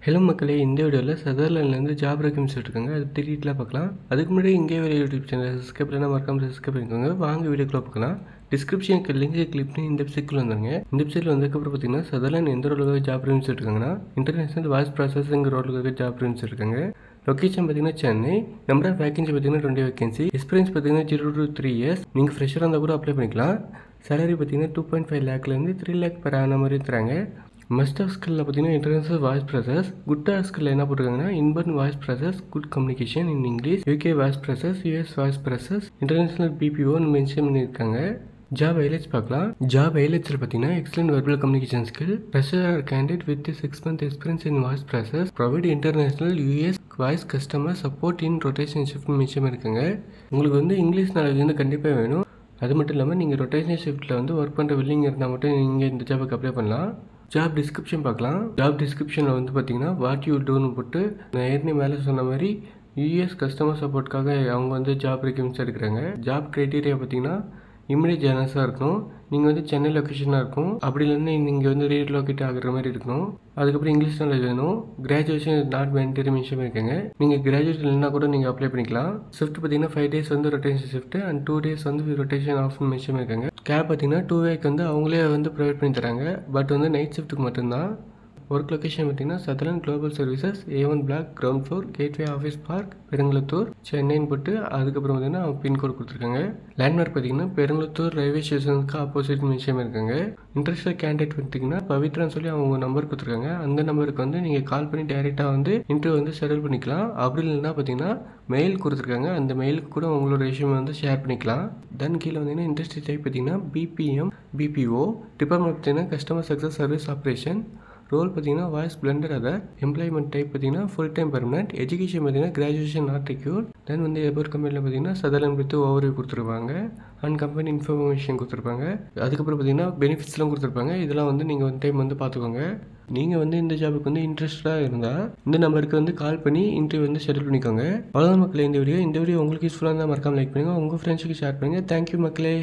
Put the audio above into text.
Hello மக்களே, இந்த வீடியோவில் சதர்லேண்ட்லேருந்து ஜாப் ரெக்யூம்ஸ் இருக்காங்க. அது டீட்டெயிலாக பார்க்கலாம். அதுக்கு முன்னாடி இங்கே ஒரு யூடியூப் சேனல் சப்ஸ்கிரைப் பண்ணால் மறக்காம சப்ஸ்கிரைப் பண்ணிக்கோங்க. வாங்க வீடியோக்குள்ள பார்க்கலாம். டிஸ்கிரிப்ஷனுக்கு லிங்கை கிளிக் பண்ணி இந்த வெப்சைட்டில் வந்துருங்க. இந்த வெப்சைட்டில் வந்ததுக்கப்புறம் பார்த்தீங்கன்னா சதர்லேண்ட் எந்த ரோலுக்காக ஜாப் ரெக்யூம்ஸ் இருக்காங்கன்னா இன்டர்நேஷனல் வாய்ஸ் ப்ராசஸிங் ரோலுக்காக ஜாப் ரெக்யூம்ஸ் இருக்காங்க. லொக்கேஷன் பார்த்தீங்கன்னா சென்னை. நம்பர் ஆஃப் வேகன்சி பார்த்தீங்கன்னா 20 வேகன்சி. எக்ஸ்பீரியன்ஸ் பார்த்தீங்கன்னா 0 to 3 years. நீங்கள் ஃப்ரெஷராக இருந்தால் கூட அப்ளை பண்ணிக்கலாம். சேலரி பார்த்தீங்கன்னா 2.5 லேக்லேருந்து 3 லேக் per annum மாதிரி தராங்க. மஸ்ட் ஆஃப் ஸ்கில்லில் பார்த்தீங்கன்னா international voice process. Good of skill என்ன போட்டிருக்காங்கன்னா inbound voice process, good communication in English, UK voice process, US voice process, international பிபிஓன்னு மென்ஷன் பண்ணியிருக்காங்க. ஜாப் ஹைலைட்ஸ் பார்க்கலாம். ஜாப் ஹைலைட்ஸில் பார்த்தீங்கன்னா excellent verbal communication skill, fresher candidate with 6 month experience in voice process, provide international US voice customer support in rotation shift mention இருக்காங்க. உங்களுக்கு வந்து English knowledge வந்து கண்டிப்பாக வேணும். அது மட்டும் இல்லாமல் நீங்கள் ரொட்டேஷன் ஷிஃப்ட்டில் வந்து ஒர்க் பண்ணுற வில்லிங் இருந்தால் மட்டும் நீங்கள் இந்த ஜாபுக்கு அப்ளை பண்ணலாம். ஜாப் டிஸ்கிரிப்ஷன் பார்க்கலாம். ஜாப் டிஸ்கிரிப்ஷனில் வந்து பார்த்தீங்கன்னா வாட் யூ டூன்னு போட்டு நான் ஏற்கனவே மேலே சொன்ன மாதிரி யூஎஸ் கஸ்டமர் சப்போர்ட்காக அவங்க வந்து ஜாப் ரெக்யூம்ஸ் எடுக்கிறாங்க. ஜாப் க்ரைட்டீரியா பார்த்தீங்கன்னா இமிடியேட் ஜேர்னஸாக இருக்கணும். நீங்கள் வந்து சென்னை லொக்கேஷனாக இருக்கும். அப்படி இல்லைன்னா நீங்கள் வந்து ரீலொகேட் ஆகிற மாதிரி இருக்கணும். அதுக்கப்புறம் இங்கிலீஷ் நாலேஜ் வேணும். கிராஜுவேஷன் நாட் மேண்டரி மென்ஷன் இருக்காங்க. நீங்கள் கிராஜுவேட் இல்லைனா கூட நீங்கள் அப்ளை பண்ணிக்கலாம். ஷிஃப்ட் பார்த்தீங்கன்னா 5 days வந்து ரொட்டேஷன் ஷிஃப்ட் அண்ட் 2 days வந்து ரொட்டேஷன் ஆஃப் மென்ஷன் இருக்காங்க. கேப் பார்த்தீங்கன்னா 2 week வந்து அவங்களே வந்து ப்ரொவைட் பண்ணி தராங்க. பட் வந்து நைட் ஷிஃப்ட்டுக்கு மட்டும்தான். ஒர்க் லொக்கேஷன் பார்த்தீங்கன்னா Sutherland global services, A1 block, ground floor, gateway office park, Perungalathur, சென்னைன்னு போட்டு அதுக்கப்புறம் பார்த்தீங்கன்னா பின்கோட் கொடுத்துருக்காங்க. லேண்ட்மார்க் பார்த்தீங்கன்னா பெருங்குளத்தூர் ரயில்வே ஸ்டேஷனுக்கு ஆப்போசிட் மியூசியம் இருக்காங்க. இன்ட்ரெஸ்டட் கேண்டிடேட் பார்த்தீங்கன்னா பவித்ரான்னு சொல்லி அவங்க நம்பர் கொடுத்துருக்காங்க. அந்த நம்பருக்கு வந்து நீங்கள் கால் பண்ணி டைரெக்டாக வந்து இன்டர்வியூ வந்து ஷெடியூல் பண்ணிக்கலாம். அப்படி இல்லைன்னா பார்த்தீங்கன்னா மெயில் கொடுத்துருக்காங்க. அந்த மெயிலுக்கு கூட உங்களோட ரெஸ்யூமை வந்து ஷேர் பண்ணிக்கலாம். தென் கீழே வந்தீங்கன்னா இண்டஸ்ட்ரி டைப் பார்த்தீங்கன்னா பிபிஎம், பிபிஓ, டிபார்ட்மெண்ட் பார்த்தீங்கன்னா customer success service operation, role பார்த்தீங்கன்னா வாய்ஸ் பிளண்டர், அதை எம்ப்ளாய்மெண்ட் டைப் பார்த்தீங்கன்னா ஃபுல் டைம் பெர்மனன்ட், எஜுகேஷன் பார்த்தீங்கன்னா கிராஜுவேஷன் நாட் ரெக்யூர்ட். தென் வந்து எபோர் கம்பெனியில் பார்த்தீங்கன்னா சதர்லேண்ட் வித் ஓவர்வியூ கொடுத்துருப்பாங்க அண்ட் கம்பெனி இன்ஃபர்மேஷன் கொடுத்துருப்பாங்க. அதுக்கப்புறம் பார்த்தீங்கன்னா பெனிஃபிட்ஸ்லாம் கொடுத்துருப்பாங்க. இதெல்லாம் வந்து நீங்கள் ஒன் டைம் வந்து பார்த்துக்கோங்க. நீங்கள் வந்து இந்த ஜாபுக்கு வந்து இன்ட்ரெஸ்ட்டாக இருந்தால் இந்த நம்பருக்கு வந்து கால் பண்ணி இன்டர்வியூ வந்து ஷெடியூல் பண்ணிக்கோங்க. அவ்வளோதான் மக்களே இந்த வீடியோ உங்களுக்கு யூஸ்ஃபுல்லாக இருந்தால் மறக்காமல் லைக் பண்ணுங்கள். உங்கள் ஃப்ரெண்ட்ஸுக்கு ஷேர் பண்ணுங்கள். தேங்க்யூ மக்களே.